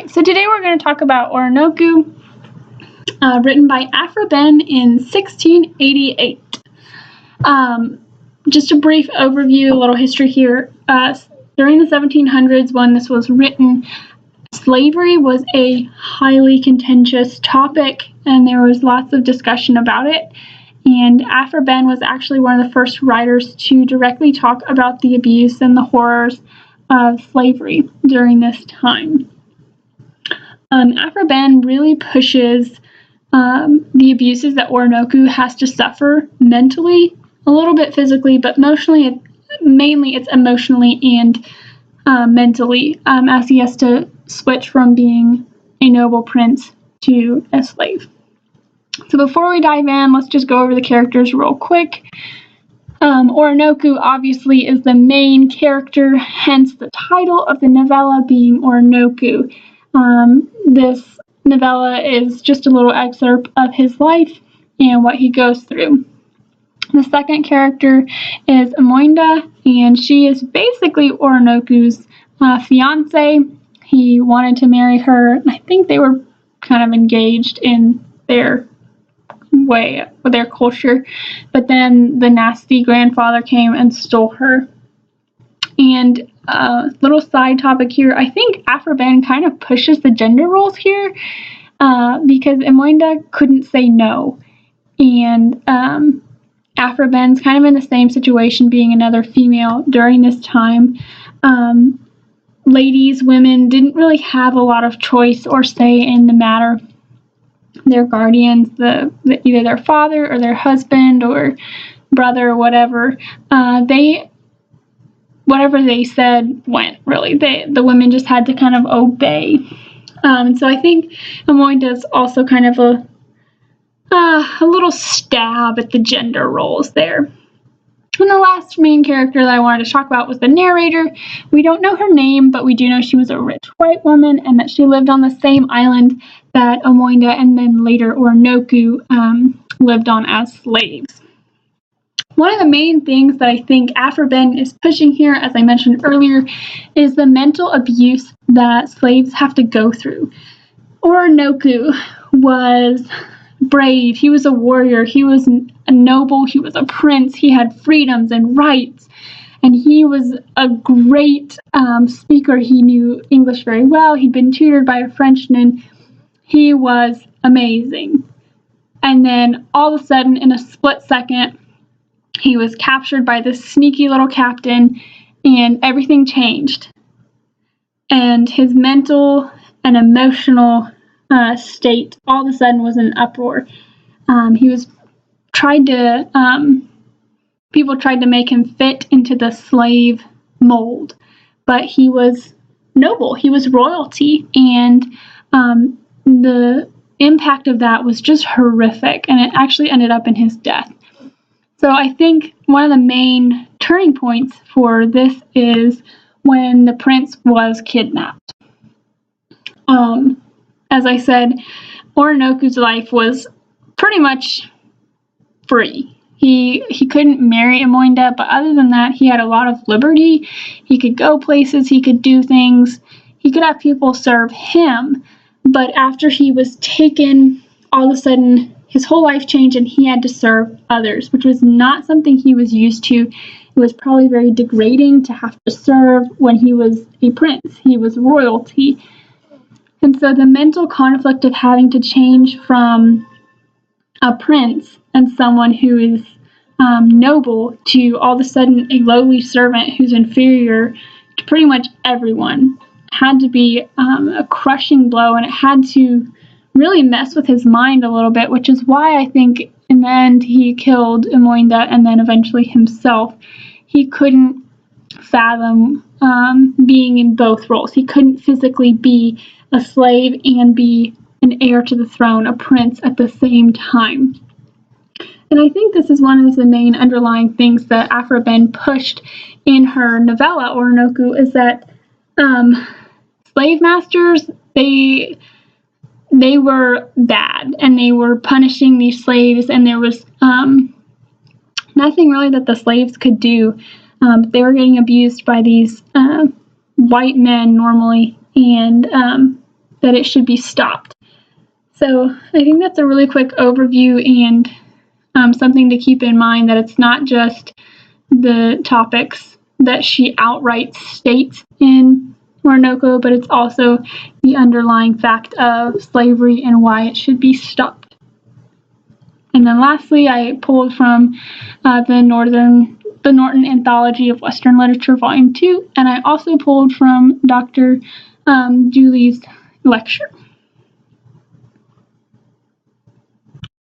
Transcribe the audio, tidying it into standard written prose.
Alright, so today we're going to talk about Oronoku, written by Aphra Behn in 1688. Just a brief overview, a little history here. During the 1700s, when this was written, slavery was a highly contentious topic, and there was lots of discussion about it. And Aphra Behn was actually one of the first writers to directly talk about the abuse and the horrors of slavery during this time. Aphra Behn really pushes the abuses that Oronoku has to suffer mentally, a little bit physically, but mainly it's emotionally and mentally, as he has to switch from being a noble prince to a slave. So before we dive in, let's just go over the characters real quick. Oronoku obviously is the main character, hence the title of the novella being Oronoku. This novella is just a little excerpt of his life and what he goes through. The second character is Amoinda, and she is basically Oronoku's fiance. He wanted to marry her, and I think they were kind of engaged in their way, with their culture, but then the nasty grandfather came and stole her. And little side topic here, I think Aphra Behn kind of pushes the gender roles here because Amoinda couldn't say no, and Aphra Behn's kind of in the same situation, being another female during this time. Women didn't really have a lot of choice or say in the matter. Their guardians, either their father or their husband or brother or whatever, whatever they said went, really. The women just had to kind of obey. So I think Amoinda is also kind of a little stab at the gender roles there. And the last main character that I wanted to talk about was the narrator. We don't know her name, but we do know she was a rich white woman and that she lived on the same island that Amoinda and then later Oronoku lived on as slaves. One of the main things that I think Aphra Behn is pushing here, as I mentioned earlier, is the mental abuse that slaves have to go through. Oronoku was brave, he was a warrior, he was a noble, he was a prince, he had freedoms and rights, and he was a great speaker. He knew English very well, he'd been tutored by a Frenchman, he was amazing. And then all of a sudden, in a split second, he was captured by this sneaky little captain, and everything changed. And his mental and emotional state all of a sudden was in an uproar. People tried to make him fit into the slave mold, but he was noble, he was royalty, and the impact of that was just horrific, and it actually ended up in his death. So I think one of the main turning points for this is when the prince was kidnapped. As I said, Oronoku's life was pretty much free. He couldn't marry Amoinda, but other than that, he had a lot of liberty. He could go places, he could do things, he could have people serve him, but after he was taken, all of a sudden, his whole life changed and he had to serve others, which was not something he was used to. It was probably very degrading to have to serve when he was a prince. He was royalty. And so the mental conflict of having to change from a prince and someone who is noble to all of a sudden a lowly servant who's inferior to pretty much everyone had to be a crushing blow, and it had to really mess with his mind a little bit, which is why I think in the end he killed Amoinda and then eventually himself. He couldn't fathom being in both roles. He couldn't physically be a slave and be an heir to the throne, a prince at the same time. And I think this is one of the main underlying things that Aphra Behn pushed in her novella, Oronoku, is that slave masters, they were bad, and they were punishing these slaves, and there was nothing really that the slaves could do. They were getting abused by these white men normally, and that it should be stopped. So I think that's a really quick overview and something to keep in mind, that it's not just the topics that she outright states in Orinoco, but it's also the underlying fact of slavery and why it should be stopped. And then lastly, I pulled from the Norton Anthology of Western Literature, Volume 2, and I also pulled from Dr. Dooley's lecture.